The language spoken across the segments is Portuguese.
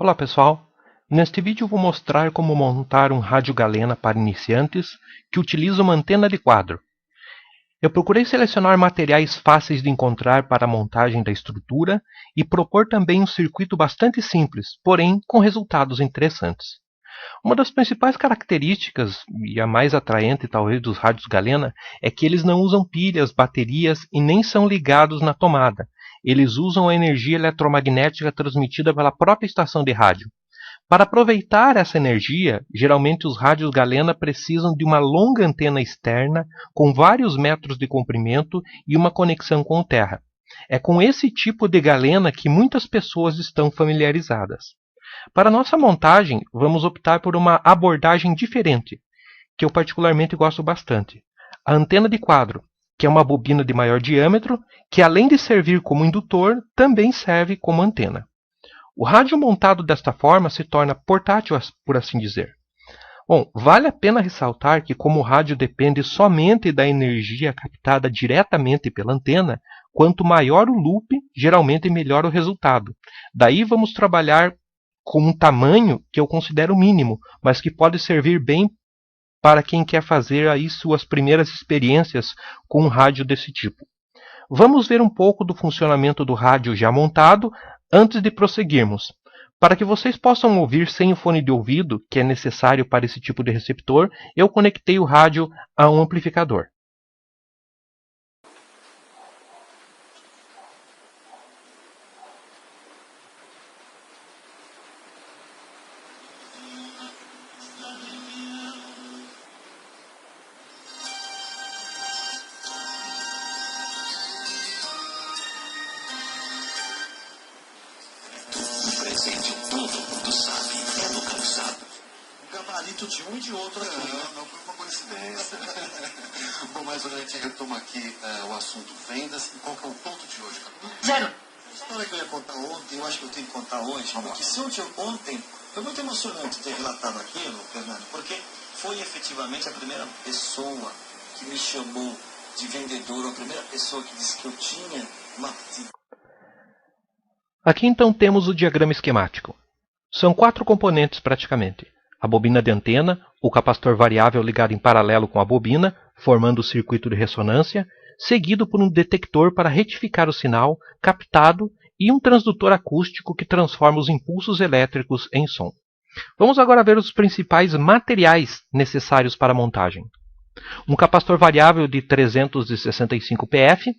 Olá pessoal, neste vídeo vou mostrar como montar um rádio galena para iniciantes que utiliza uma antena de quadro. Eu procurei selecionar materiais fáceis de encontrar para a montagem da estrutura e propor também um circuito bastante simples, porém com resultados interessantes. Uma das principais características, e a mais atraente talvez dos rádios galena, é que eles não usam pilhas, baterias e nem são ligados na tomada. Eles usam a energia eletromagnética transmitida pela própria estação de rádio. Para aproveitar essa energia, geralmente os rádios galena precisam de uma longa antena externa com vários metros de comprimento e uma conexão com terra. É com esse tipo de galena que muitas pessoas estão familiarizadas. Para nossa montagem, vamos optar por uma abordagem diferente, que eu particularmente gosto bastante. A antena de quadro, que é uma bobina de maior diâmetro, que além de servir como indutor, também serve como antena. O rádio montado desta forma se torna portátil, por assim dizer. Bom, vale a pena ressaltar que como o rádio depende somente da energia captada diretamente pela antena, quanto maior o loop, geralmente melhor o resultado. Daí vamos trabalhar com um tamanho que eu considero mínimo, mas que pode servir bem para quem quer fazer aí suas primeiras experiências com um rádio desse tipo. Vamos ver um pouco do funcionamento do rádio já montado antes de prosseguirmos. Para que vocês possam ouvir sem o fone de ouvido, que é necessário para esse tipo de receptor, eu conectei o rádio a um amplificador. Presente novo do SAP é do calçado. Um gabarito de um e de outro aqui. Não foi uma coincidência. Bom, mas a gente retoma aqui o assunto vendas. E qual que é o ponto de hoje, Capitão? Zero. A história que eu ia contar ontem, eu acho que eu tenho que contar hoje, porque se ontem, foi muito emocionante ter relatado aquilo, Fernando, porque foi efetivamente a primeira pessoa que me chamou de vendedor, a primeira pessoa que disse que eu tinha uma... Aqui então temos o diagrama esquemático. São 4 componentes praticamente. A bobina de antena, o capacitor variável ligado em paralelo com a bobina, formando o circuito de ressonância, seguido por um detector para retificar o sinal captado e um transdutor acústico que transforma os impulsos elétricos em som. Vamos agora ver os principais materiais necessários para a montagem. Um capacitor variável de 365 pF,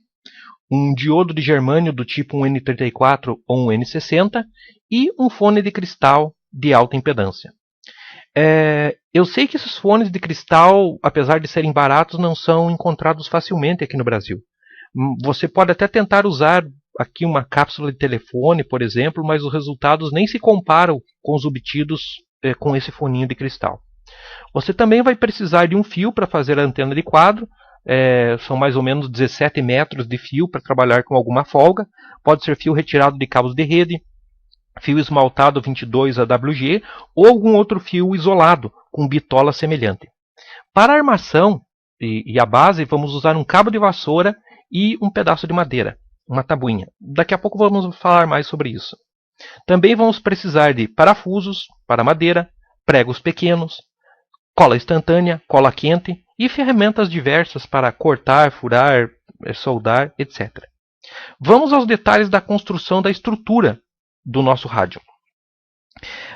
um diodo de germânio do tipo 1N34 ou 1N60 e um fone de cristal de alta impedância. Eu sei que esses fones de cristal, apesar de serem baratos, não são encontrados facilmente aqui no Brasil. Você pode até tentar usar aqui uma cápsula de telefone, por exemplo, mas os resultados nem se comparam com os obtidos com esse foninho de cristal. Você também vai precisar de um fio para fazer a antena de quadro. São mais ou menos 17 metros de fio para trabalhar com alguma folga. Pode ser fio retirado de cabos de rede, fio esmaltado 22 AWG ou algum outro fio isolado com bitola semelhante. Para a armação e a base, vamos usar um cabo de vassoura e um pedaço de madeira, uma tabuinha. Daqui a pouco vamos falar mais sobre isso. Também vamos precisar de parafusos para madeira, pregos pequenos, cola instantânea, cola quente e ferramentas diversas para cortar, furar, soldar, etc. Vamos aos detalhes da construção da estrutura do nosso rádio.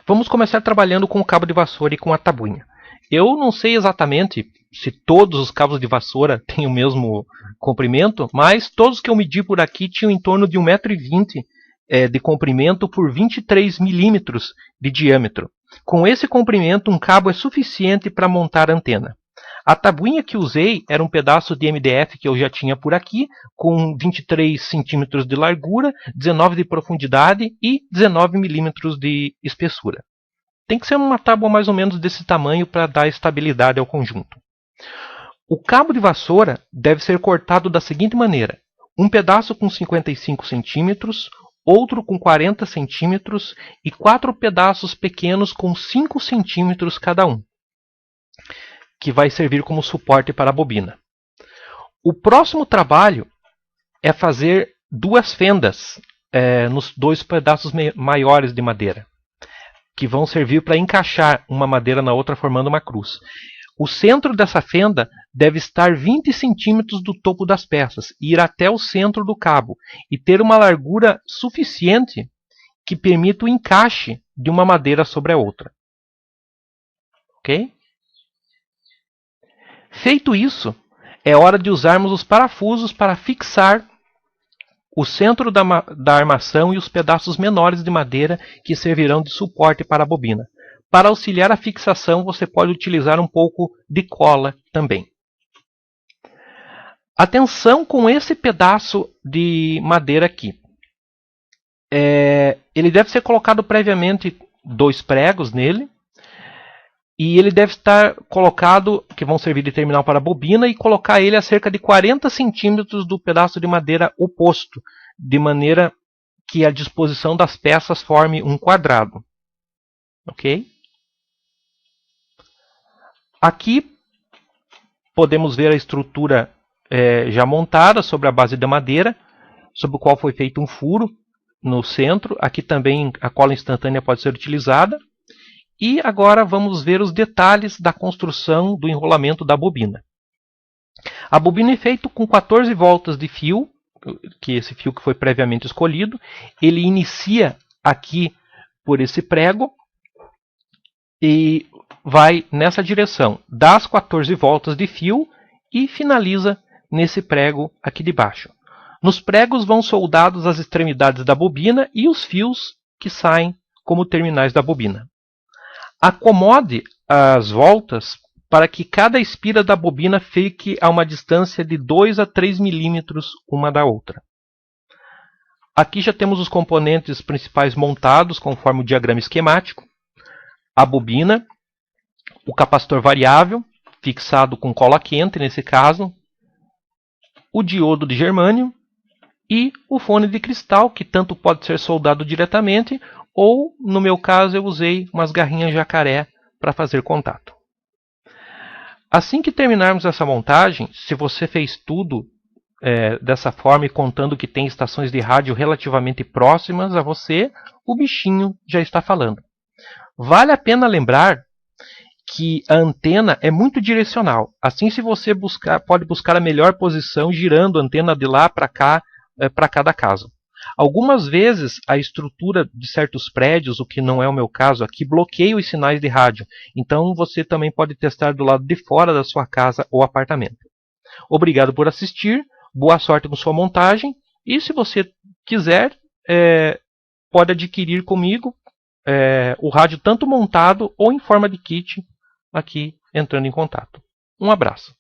Vamos começar trabalhando com o cabo de vassoura e com a tabuinha. Eu não sei exatamente se todos os cabos de vassoura têm o mesmo comprimento, mas todos que eu medi por aqui tinham em torno de 1,20 m de comprimento por 23 milímetros de diâmetro. Com esse comprimento, um cabo é suficiente para montar a antena. A tabuinha que usei era um pedaço de MDF que eu já tinha por aqui, com 23 centímetros de largura, 19 de profundidade e 19 milímetros de espessura. Tem que ser uma tábua mais ou menos desse tamanho para dar estabilidade ao conjunto. O cabo de vassoura deve ser cortado da seguinte maneira: um pedaço com 55 centímetros, outro com 40 centímetros e 4 pedaços pequenos com 5 centímetros cada um, que vai servir como suporte para a bobina. O próximo trabalho é fazer 2 fendas nos 2 pedaços maiores de madeira. que vão servir para encaixar uma madeira na outra formando uma cruz. O centro dessa fenda deve estar 20 centímetros do topo das peças e ir até o centro do cabo e ter uma largura suficiente que permita o encaixe de uma madeira sobre a outra. Ok? Feito isso, é hora de usarmos os parafusos para fixar o centro da armação e os pedaços menores de madeira que servirão de suporte para a bobina. Para auxiliar a fixação, você pode utilizar um pouco de cola também. Atenção com esse pedaço de madeira aqui. Ele deve ser colocado previamente 2 pregos nele. E ele deve estar colocado, que vão servir de terminal para a bobina, e colocar ele a cerca de 40 centímetros do pedaço de madeira oposto, de maneira que a disposição das peças forme um quadrado. Ok? Aqui podemos ver a estrutura já montada sobre a base da madeira, sobre o qual foi feito um furo no centro. Aqui também a cola instantânea pode ser utilizada. E agora vamos ver os detalhes da construção do enrolamento da bobina. A bobina é feita com 14 voltas de fio, que esse fio que foi previamente escolhido. Ele inicia aqui por esse prego e vai nessa direção das 14 voltas de fio e finaliza nesse prego aqui de baixo. Nos pregos vão soldados as extremidades da bobina e os fios que saem como terminais da bobina. Acomode as voltas para que cada espira da bobina fique a uma distância de 2 a 3 milímetros uma da outra. Aqui já temos os componentes principais montados conforme o diagrama esquemático. A bobina, o capacitor variável, fixado com cola quente nesse caso, o diodo de germânio e o fone de cristal, que tanto pode ser soldado diretamente ou, no meu caso, eu usei umas garrinhas jacaré para fazer contato. Assim que terminarmos essa montagem, se você fez tudo dessa forma e contando que tem estações de rádio relativamente próximas a você, o bichinho já está falando. Vale a pena lembrar que a antena é muito direcional. Assim, se você pode buscar a melhor posição girando a antena de lá para cá, para cada casa. Algumas vezes a estrutura de certos prédios, o que não é o meu caso aqui, bloqueia os sinais de rádio. Então você também pode testar do lado de fora da sua casa ou apartamento. Obrigado por assistir, boa sorte com sua montagem e se você quiser, pode adquirir comigo o rádio tanto montado ou em forma de kit aqui entrando em contato. Um abraço.